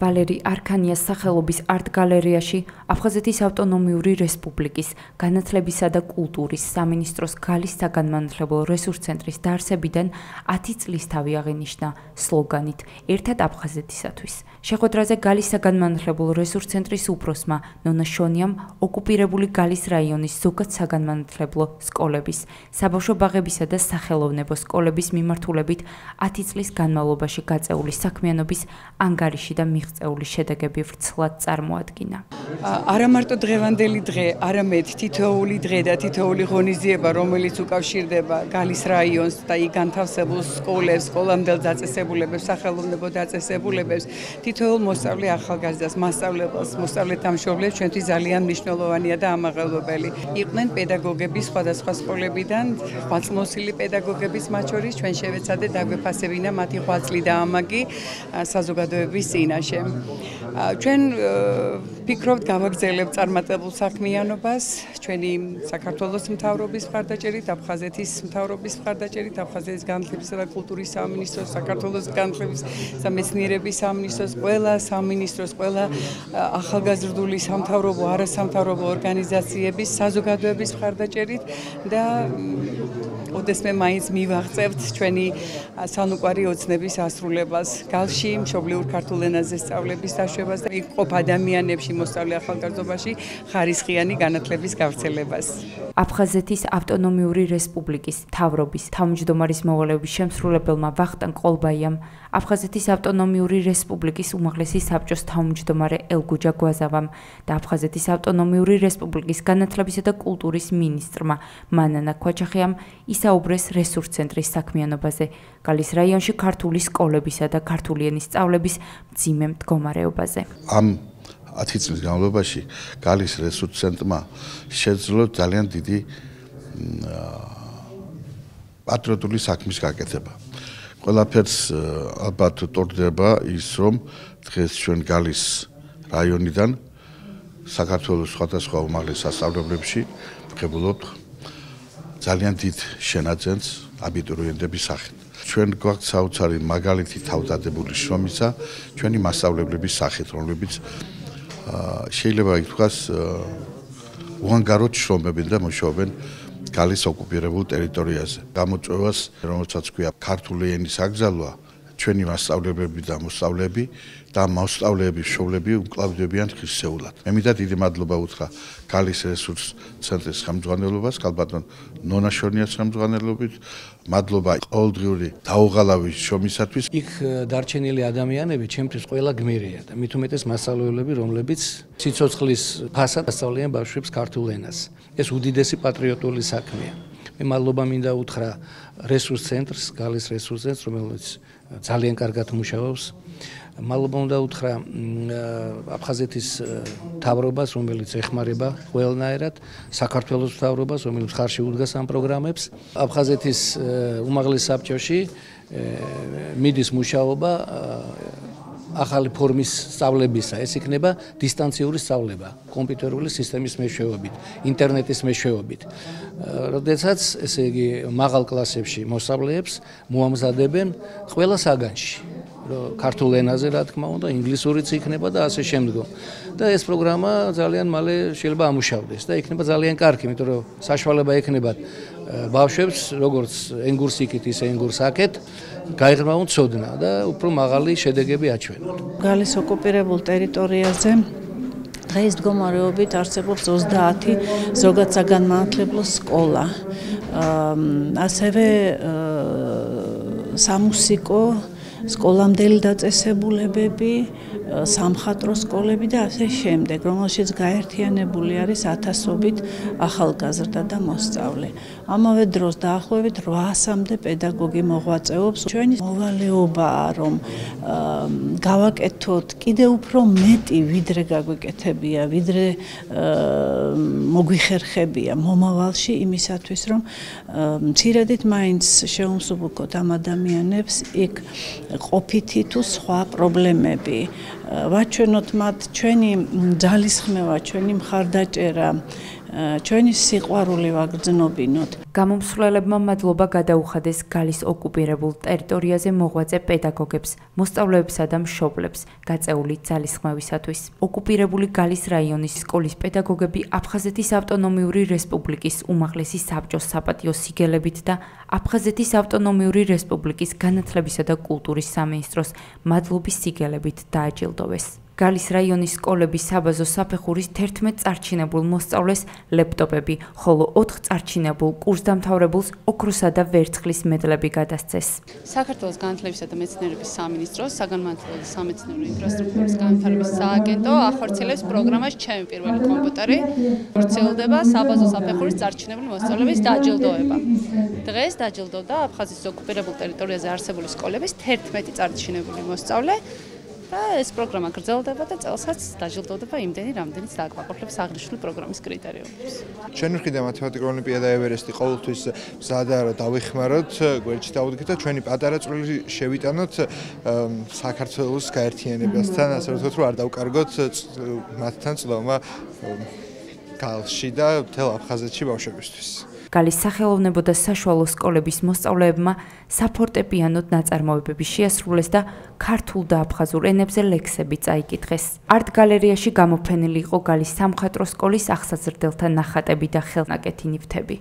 ვალერი არქანიას სახელობის არტ-გალერეაში აფხაზეთის ავტონომიური რესპუბლიკის განათლებისა და კულტურის სამინისტროს გალის საგანმანათლებლო რესურს ცენტრის დაარსებიდან 10 წლის თავი აღინიშნა სლოგანით „ერთად აფხაზეთისათვის“. შეხვედრაზე გალის საგანმანათლებლო რესურს ცენტრის უფროსმა ნონა შონიამ ოკუპირებული გალის რაიონის ზოგად საგანმანათლებლო სკოლების, საბავშვო ბაღებისა და სახელოვნებო სკოლების მიმართულებით 10 წლის განმავლობაში გაწეული საქმიანობის ანგარიში და მიღწეული შედეგები ვრცლად წარმოადგინა. არა მარტო დღევანდელი დღე, არამედ თითოეული დღე და თითოეული ღონისძიება, რომელიც უკავშირდება გალის რაიონს და იქ განთავსებულ სკოლებს, სკოლამდელ დაწესებულებებს, სახელოვნებო დაწესებულებებს, თითოეულ მოსწავლე ახალგაზრდას, მასწავლებელს, მოსწავლეთა მშობლებს ჩვენთვის ძალიან მნიშვნელოვანია და ამაღელვებელი. იყვნენ პედაგოგები სხვადასხვა სკოლებიდან, ხვალწმოსილი პედაგოგების მათ შორის ჩვენ შევეცადეთ დაგვეფასებინა მათი ღვაწლი და ამაგი საზოგადოების წინაშე. ჩვენ ვფიქრობთ გავაგრძელებთ წარმატებულ საქმიანობას ჩვენი საქართველოს მთავრობის მხარდაჭერით, აფხაზეთის მთავრობის მხარდაჭერით, აფხაზეთის განათლებისა და კულტურის სამინისტროს, საქართველოს განათლების და მეცნიერების სამინისტროს, ყველა სამინისტროს, ყველა ახალგაზრდული სამთავრობო, არასამთავრობო ორგანიზაციების, საზოგადოების მხარდაჭერით და ოდესმე მაინც მივაღწევთ ჩვენი სანუკვარი ოცნების ასრულებას. გალში მშობლიურ ქართულ ენაზე სწავლების დაშვებას და იყოფ ადამიანებში მოსწავლე ახალგაზრდობაში ხარისხიანი განათლების გავრცელებას. აფხაზეთის ავტონომიური რესპუბლიკის მთავრობის თავმჯდომარის მოვალეობის შემსრულებელმა ვახტანგ ყოლბაიამ, აფხაზეთის ავტონომიური რესპუბლიკის უმაღლესი საბჭოს თავმჯდომარე ელგუჯა გვაზავამ და აფხაზეთის ავტონომიური რესპუბლიკის განათლებისა და კულტურის მინისტრმა მანანა ქვაჩახიამ ისაუბრეს რესურს ცენტრის საქმიანობაზე, გალის რაიონში ქართული სკოლებისა და ქართული ენის სწავლების მძიმე მდგომარეობაზე. ამ 10 წლის განმავლობაში გალის რესურს ცენტრმა შეძლო ძალიან დიდი პატრიოტული საქმის გაკეთება. ყველაფერს ალბათ ტოვდება ის, რომ დღეს ჩვენ გალის რაიონიდან საქართველოს სხვადასხვა უმაღლეს სასწავლებლებში ვღებულობთ ძალიან დიდ შენაძენს აბიტურიენტების სახით. ჩვენ გვაქვს საოცარი მაგალითი თავდადებული შრომისა ჩვენი მასწავლებლების სახით, რომლებიც შეიძლება ითქვას უანგაროდ შრომობენ და მუშაობენ გალის ოკუპირებულ ტერიტორიაზე. გამოწვევას, რომელსაც ქვია ქართული ენის აკრძალვა, ჩვენი მასწავლებლები და მოსწავლეები და მოსწავლეების მშობლები უკლავდებიან ღირსეულად. მე მინდა დიდი მადლობა უთხრა გალის რესურს ცენტრის ხელმძღვანელობას, ქალბატონ ნონა შონიას ხელმძღვანელობით, მადლობა ყოველდღიური დაუღალავი შრომისათვის. იქ დარჩენილი ადამიანები ჩემთვის ყველა გმირია და მით უმეტეს მასწავლებლები, რომლებიც სიცოცხლის ფასად ასწავლიან ბავშვებს ქართულ ენას. ეს უდიდესი პატრიოტული საქმეა. მე მადლობა მინდა უთხრა რესურს ცენტრს, გალის რესურს ცენტრს, რომელიც ძალიან კარგად მუშაობს. მადლობა უნდა უთხრა აფხაზეთის მთავრობას, რომელიც ეხმარება ყველნაირად, საქართველოს მთავრობას, რომელიც ხარში უდგას ამ პროგრამებს. აფხაზეთის უმაღლეს საბჭოში მიდის მუშაობა ახალი ფორმის სწავლებისა, ეს იქნება დისტანციური სწავლება, კომპიუტერული სისტემის მეშვეობით, ინტერნეტის მეშვეობით. როდესაც, ესე იგი, მაღალ კლასებში მოსწავლეებს მოამზადებენ ყველა საგანში. ქართულ ენაზე, რა თქმა უნდა, ინგლისურიც იქნება და ასე შემდგომ. და ეს პროგრამა ძალიან მალე შეიძლება ამუშავდეს და იქნება ძალიან კარგი, იმიტომ რომ საშუალება ექნებათ ბავშვებს, როგორც ენგურს იქით, ისე ენგურს აქეთ, გაიღრმავონ ცოდნა და უფრო მაღალი შედეგები აჩვენონ. გალის ოკუპირებულ ტერიტორიაზე დღეს მდგომარეობით არსებობს 30 ზოგად საგანმანათლებლო სკოლა. ასევე სამუსიკო სკოლამდელი დაწესებულებები, სამხატვრო სკოლები და ასე შემდეგ, რომელშიც გაერთიანებული არის ათასობით ახალგაზრდა და მოსწავლე. ამავე დროს დაახლოებით 800-მდე პედაგოგი მოღვაწეობს. ჩვენი მოვალეობაა, რომ გავაკეთოთ კიდევ უფრო მეტი, ვიდრე გაგვეკეთებია, ვიდრე მოგვიხერხებია მომავალში იმისათვის, რომ მცირედით მაინც შეუმსუბუქოთ ამ ადამიანებს იქ ყოფითი თუ სხვა პრობლემები. ვაჩვენოთ მათ ჩვენი ძალისხმევა, ჩვენი მხარდაჭერა, ჩვენი სიყვარული ვაგრძნობინოთ. გამომსვლელებმა მადლობა გადაუხადეს გალის ოკუპირებულ ტერიტორიაზე მოღვაწე პედაგოგებს, მოსწავლეებსა და მშობლებს გაწეული ძალისხმევისათვის. ოკუპირებული გალის რაიონის სკოლის პედაგოგები აფხაზეთის ავტონომიური რესპუბლიკის უმაღლესი საბჭოს საპატიო სიგელებით და აფხაზეთის ავტონომიური რესპუბლიკის განათლებისა და კულტურის სამინისტროს მადლობის სიგელებით დააჯილდოვეს. გალის რაიონის სკოლების საბაზო საფეხურის 11 წარჩინებულ მოსწავლეს ლეპტოპები, ხოლო 4 წარჩინებულ კურსდამთავრებულს ოქროსა და ვერცხლის მედლები გადასცეს. საქართველოს განათლებისა და მეცნიერების სამინისტროს საგანმანათლებლო და სამეცნიერო ინფრასტრუქტურის განვითარების სააგენტო ახორციელებს პროგრამას ჩემი პირველი კომპიუტერი. ხორციელდება საბაზო საფეხურის წარჩინებული მოსწავლების დაჯილდოება. დღეს დაჯილდოვდა აფხაზეთის ოკუპირებულ ტერიტორიაზე არსებული სკოლების 11 წარჩინებული მოსწავლე. და ეს პროგრამა გრძელდება და წელსაც დაჯილდოვდება იმდენი, რამდენიც დააკმაყოფილებს აღნიშნული პროგრამის კრიტერიუმებს. ჩვენი მხრიდან მათემატიკური ოლიმპიადა ევერესტი ყოველთვის მზადაა რომ დავიხმაროთ, გვერდში დავუდგეთ და ჩვენი პატარა წვლილი შევიტანოთ საქართველოს გაერთიანებასთან, ასე ვთქვათ, რომ არ დავკარგოთ მათთან წლოვმა გალში და მთელ აფხაზეთში ბავშვებისთვის. გალის სახელოვნებო და საშუალო სკოლების მოსწავლეებმა საფორტეპიანოდ ნაწარმოებები შეასრულეს და ქართულ და აფხაზურ ენებზე ლექსები წაიკითხეს. არტ გალერეაში გამოფენილი იყო გალის სამხატვრო სკოლის ახსაზრდელთა ნახატები და ხელნაკეთი ნივთები.